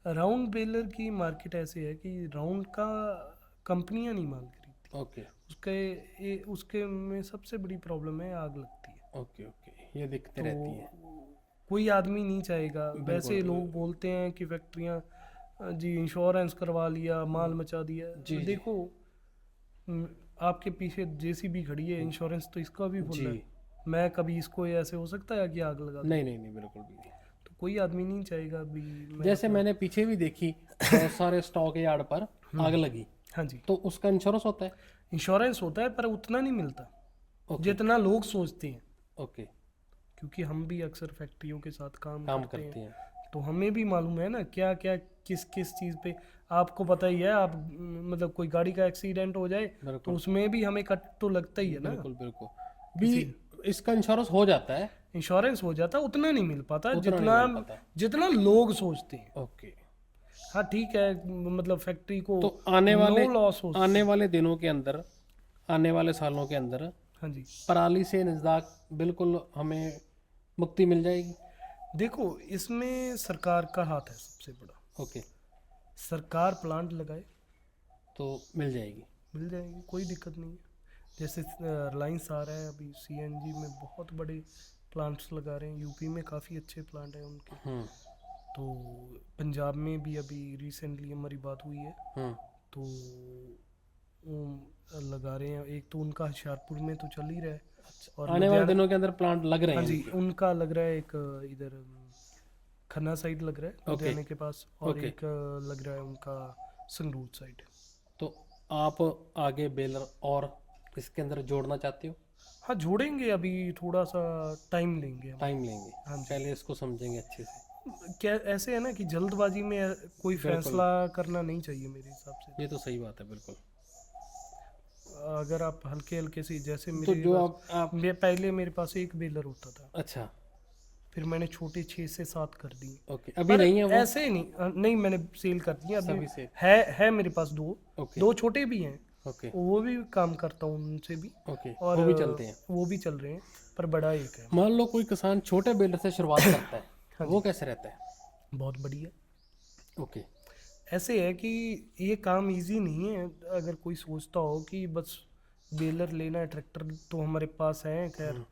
राउंड बेलर की मार्केट ऐसे है कि राउंड का कंपनियां नहीं मांग खरीदती, ओके उसके में सबसे बड़ी प्रॉब्लम है, आग लगती है। ओके ओके, ये दिक्कतें तो रहती हैं। कोई आदमी नहीं चाहेगा, वैसे लोग बोलते हैं कि फैक्ट्रियां जी इंश्योरेंस करवा लिया, माल मचा दिया। जी, देखो आपके पीछे जेसीबी खड़ी है, इंश्योरेंस तो इसका भी फुल है। जी। मैं कभी इसको ऐसे हो सकता है कि आग लगा दूं? नहीं नहीं नहीं, बिल्कुल भी नहीं। तो कोई आदमी नहीं चाहेगा अभी जैसे मैंने पीछे भी देखी, बहुत सारे स्टॉक यार्ड पर आग लगी, हाँ जी, तो उसका इंश्योरेंस होता है? इंश्योरेंस होता है पर उतना नहीं मिलता ओके जितना लोग सोचते हैं, ओके, क्योंकि हम भी अक्सर फैक्ट्रियों के साथ काम काम करते करते हैं, हैं। तो हमें भी मालूम है ना क्या क्या किस किस चीज़ पे। आपको पता ही है, आप मतलब कोई गाड़ी का एक्सीडेंट हो जाए तो बिल्कुल उसमें भी हमें कट तो लगता ही है ना। बिल्कुल बिल्कुल भी इसका इंश्योरेंस हो जाता है, इंश्योरेंस हो जाता, उतना नहीं मिल पाता उतना नहीं जितना मिल पाता। जितना लोग सोचते हैं। ओके, हाँ ठीक है, मतलब फैक्ट्री को तो आने वाले नो लॉस हो। आने वाले दिनों के अंदर, आने वाले सालों के अंदर हाँ जी, पराली से निजात बिल्कुल हमें मुक्ति मिल जाएगी? देखो इसमें सरकार का हाथ है सबसे बड़ा। ओके, सरकार प्लांट लगाए तो मिल जाएगी। मिल जाएगी, कोई दिक्कत नहीं है। जैसे रिलायंस आ रहा है अभी सीएनजी में, बहुत बड़े प्लांट्स लगा रहे हैं, यूपी में काफ़ी अच्छे प्लांट हैं उनके। तो पंजाब में भी अभी रिसेंटली हमारी बात हुई है, तो वो लगा रहे हैं। एक तो उनका होशियारपुर में तो चल ही रहा है, और आने वाले दिनों के अंदर प्लांट लग रहे हाँ हैं जी इनके। उनका लग रहा है एक इधर खन्ना साइड लग रहा है, ओके, लुधियाने के पास, और ओके। एक लग रहा है उनका संगरूर साइड। तो आप आगे बेलर और इसके अंदर जोड़ना चाहते हो? हाँ जोड़ेंगे, अभी थोड़ा सा टाइम लेंगे हम। टाइम लेंगे, हाँ जी। पहले इसको समझेंगे अच्छे से। क्या ऐसे है ना कि जल्दबाजी में कोई फैसला करना नहीं चाहिए मेरे हिसाब से। ये तो सही बात है, बिल्कुल। अगर आप हल्के हल्के से, जैसे तो मेरे जो पास आप पहले मेरे पास एक बेलर होता था, अच्छा, फिर मैंने छोटे 6 से 7 कर दिए। ओके, अभी पर नहीं है वो? ऐसे ही नहीं, नहीं मैंने सेल कर दिया अभी। सभी से? है मेरे पास दो, ओके दो छोटे भी हैं, ओके वो भी काम करता हूँ उनसे भी, ओके, और वो भी चलते हैं। वो भी चल रहे हैं, पर बड़ा एक है। मान लो कोई किसान छोटे बेलर से शुरुआत करता है, वो कैसे रहता है? बहुत बढ़िया। ओके, ऐसे है कि ये काम इजी नहीं है। अगर कोई सोचता हो कि बस बेलर लेना है, ट्रैक्टर तो हमारे पास है, खैर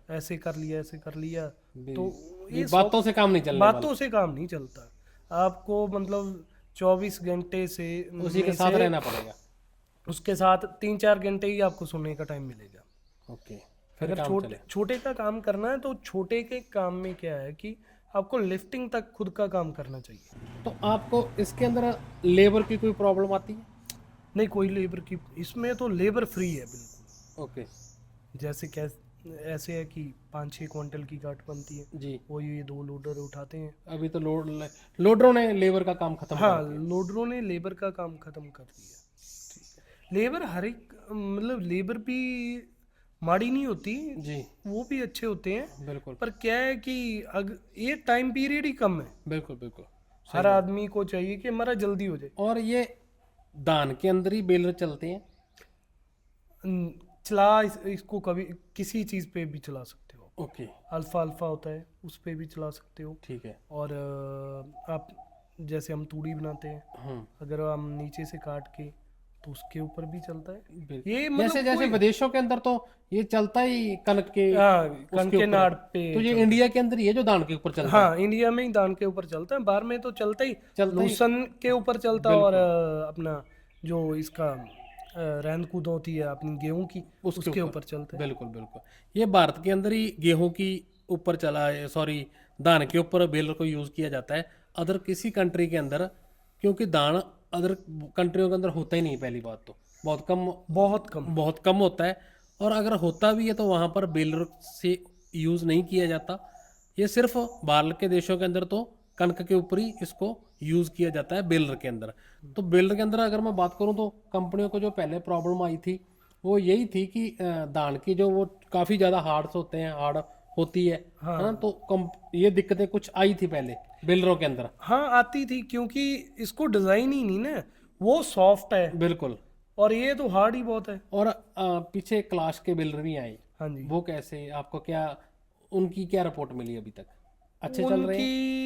ऐसे कर लिया ऐसे कर लिया, तो ये बातों से काम नहीं चलने वाला, बातों से काम नहीं चलता। आपको मतलब 24 घंटे से उसी के में साथ से रहना पड़ेगा। उसके साथ 3-4 घंटे ही आपको सोने का टाइम मिलेगा। ओके, फिर अगर काम चले। छोटे का काम करना है तो छोटे के काम में क्या है कि आपको लिफ्टिंग तक खुद का काम करना चाहिए। तो आपको इसके अंदर लेबर की कोई प्रॉब्लम आती है? नहीं, कोई लेबर की, इसमें तो लेबर फ्री है बिल्कुल। ओके जैसे क्या ऐसे है कि 5-6 क्विंटल की गांठ बनती है, जी, वो ये 2 लोडर उठाते हैं। अभी तो लोडरों ने लेबर का काम खत्म हाँ, कर दिया। लोडरों ने लेबर का काम खत्म कर दिया। लेबर हर एक, मतलब लेबर भी माड़ी नहीं होती, जी वो भी अच्छे होते हैं, बिल्कुल पर क्या है कि ये टाइम पीरियड ही कम है। बिल्कुल बिल्कुल। हर आदमी को चाहिए कि हमारा जल्दी हो जाए। और ये दान के अंदर ही बेलर चलते हैं? इसको कभी किसी चीज़ पे भी चला सकते हो। ओके, अल्फा अल्फा होता है, उस पे भी चला सकते हो। ठीक है। और आप जैसे हम तूड़ी बनाते हैं, अगर हम नीचे से काट के तो उसके ऊपर भी चलता है। ये मतलब जैसे जैसे विदेशों के अंदर तो ये चलता ही कनक के, हाँ, उसके कण के ऊपर नाड़ है। पे तो ये इंडिया के अंदर ये जो दान के ऊपर चलता है, हाँ, इंडिया में ही दान के ऊपर चलता है, बाहर में तो चलता ही चलता ही- लूसन के ऊपर चलता है, और अपना जो इसका रहंद कूद होती है अपनी गेहूं की, उसके ऊपर चलता है। बिल्कुल बिल्कुल। ये भारत के अंदर ही गेहूं की ऊपर चला है, सॉरी धान के ऊपर बेलर को यूज किया जाता है। अदर किसी कंट्री के अंदर, क्योंकि दान अदर कंट्रियों के अंदर होता ही नहीं, पहली बात तो बहुत कम होता है, और अगर होता भी है तो वहाँ पर बेलर से यूज़ नहीं किया जाता। ये सिर्फ बाहर के देशों के अंदर तो कणक के ऊपर ही इसको यूज़ किया जाता है बेलर के अंदर। तो बेलर के अंदर अगर मैं बात करूं तो कंपनियों को जो पहले प्रॉब्लम आई थी वो यही थी कि धान की जो वो काफ़ी ज़्यादा हार्ड होते हैं, हार्ड होती है ना, तो ये दिक्कतें कुछ आई थी पहले बेलरों के अंदर। हाँ आती थी, क्योंकि इसको डिजाइन ही नहीं ना, वो सॉफ्ट है बिल्कुल। और ये तो हार्ड ही बहुत है। और पीछे क्लाश के बेलर भी आए, हाँ जी। वो कैसे, आपको क्या उनकी क्या रिपोर्ट मिली अभी तक? अच्छे चल रहे हैं?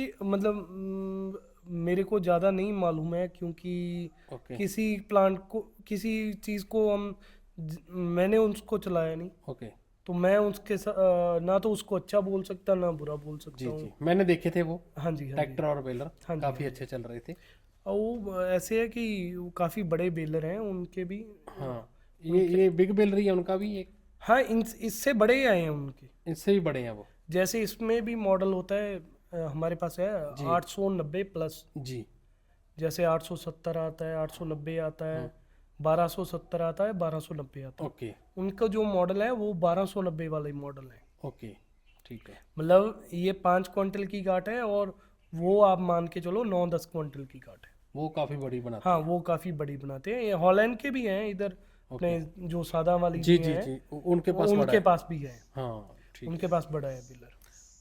उनकी मतलब मेरे को ज़्यादा नहीं मालूम है, क्योंकि ओके किसी प्लांट को, किसी चीज़ को मैंने उसको चलाया नहीं, ओके। तो मैं उसके ना तो उसको अच्छा बोल सकता ना बुरा बोल सकता जी हूँ। जी, मैंने देखे थे वो हाँ जी हाँ जी। ट्रैक्टर और बेलर हाँ जी, काफ़ी अच्छे चल रहे थे। और वो ऐसे है कि वो काफ़ी बड़े बेलर हैं उनके भी। हाँ, ये बिग बेलर ही है उनका भी एक, हाँ इससे बड़े ही आए हैं उनके। इससे भी बड़े हैं वो। जैसे इसमें भी मॉडल होता है, हमारे पास है 890 प्लस, जी जैसे 870 आता है, 890 आता है, 1270 आता है, 1290 आता है। ओके उनका जो मॉडल है वो 1290 वाला ही मॉडल है। ओके, ठीक है। मतलब ये 5 क्विंटल की गांठ है, और वो आप मान के चलो 9-10 क्विंटल की गांठ है। वो काफ़ी बड़ी बनाते हाँ वो काफ़ी बड़ी बनाते हैं। ये हॉलैंड के भी हैं इधर अपने, जो सादा वाली हैं। जी भी जी हैं, जी, उनके पास बड़ा उनके है। पास भी है, हाँ ठीक। उनके पास बड़ा है बेलर।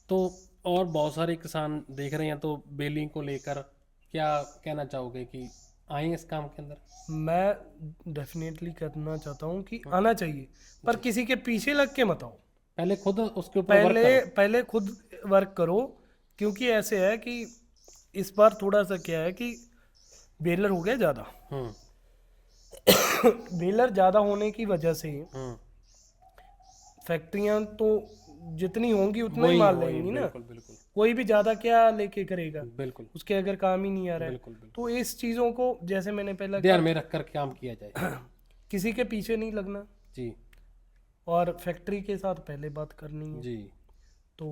तो और बहुत सारे किसान देख रहे हैं, तो बेलिंग को लेकर क्या कहना चाहोगे कि आए इस काम के अंदर? मैं डेफिनेटली करना चाहता हूँ कि आना चाहिए, पर किसी के पीछे लग के मत आओ। पहले खुद उसके ऊपर वर्क करो। पहले खुद वर्क करो, क्योंकि ऐसे है कि इस बार थोड़ा सा क्या है कि बेलर हो गया ज़्यादा। हम्म बेलर ज़्यादा होने की वजह से हम्म, फैक्ट्रियां तो जितनी होंगी उतना ही वही माल वही, लेंगी ना, बिल्कुल बिल्कुल कोई भी ज़्यादा क्या लेके करेगा, बिल्कुल उसके अगर काम ही नहीं आ रहा है। बिल्कुल बिल्कुल। तो इस चीज़ों को, जैसे मैंने पहले ध्यान में रखकर काम किया जाए। किसी के पीछे नहीं लगना, जी और फैक्ट्री के साथ पहले बात करनी है। जी तो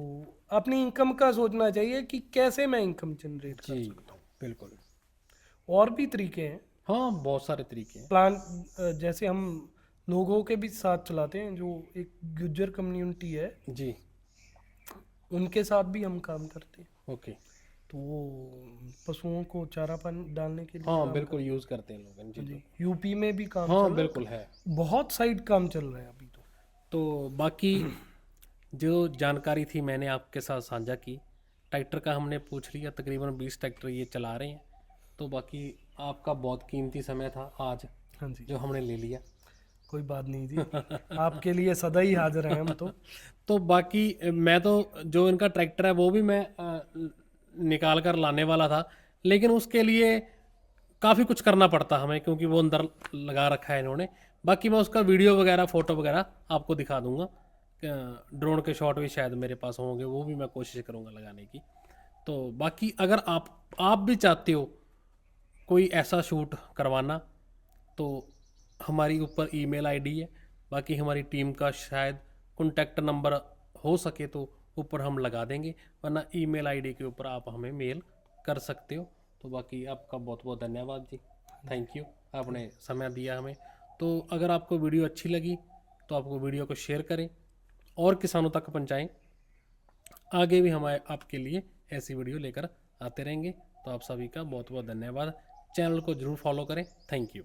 अपनी इनकम का सोचना चाहिए कि कैसे मैं इनकम जनरेट कर जी, सकता हूँ। बिल्कुल। और भी तरीके हैं हाँ, बहुत सारे तरीके हैं। प्लान, जैसे हम लोगों के भी साथ चलाते हैं, जो एक गुज्जर कम्युनिटी है, जी उनके साथ भी हम काम करते हैं। ओके। तो वो पशुओं को चारा पानी डालने के लिए हाँ काम बिल्कुल, यूज़ करते हैं लोग करते जी। हैं। जी यूपी में भी काम हाँ चल रहा बिल्कुल है। है, बहुत साइड काम चल रहा है अभी तो। तो बाकी जो जानकारी थी मैंने आपके साथ साझा की। ट्रैक्टर का हमने पूछ लिया, तकरीबन 20 ट्रैक्टर ये चला रहे हैं। तो बाकी आपका बहुत कीमती समय था आज हाँ जी, जो हमने ले लिया। कोई बात नहीं जी, आपके लिए सदा ही हाजिर हैं हम तो। तो बाकी मैं तो जो इनका ट्रैक्टर है वो भी मैं निकाल कर लाने वाला था, लेकिन उसके लिए काफ़ी कुछ करना पड़ता हमें, क्योंकि वो अंदर लगा रखा है इन्होंने। बाकी मैं उसका वीडियो वगैरह फ़ोटो वगैरह आपको दिखा दूंगा। ड्रोन के शॉट भी शायद मेरे पास होंगे, वो भी मैं कोशिश करूंगा लगाने की। तो बाकी अगर आप भी चाहते हो कोई ऐसा शूट करवाना, तो हमारी ऊपर ईमेल आईडी है। बाकी हमारी टीम का शायद कॉन्टैक्ट नंबर हो सके तो ऊपर हम लगा देंगे, वरना ईमेल आईडी के ऊपर आप हमें मेल कर सकते हो। तो बाकी आपका बहुत बहुत धन्यवाद जी, थैंक यू, आपने समय दिया हमें। तो अगर आपको वीडियो अच्छी लगी तो आपको वीडियो को शेयर करें और किसानों तक पहुंचाएं। आगे भी हम आपके लिए ऐसी वीडियो लेकर आते रहेंगे। तो आप सभी का बहुत बहुत धन्यवाद। चैनल को जरूर फॉलो करें। Thank you.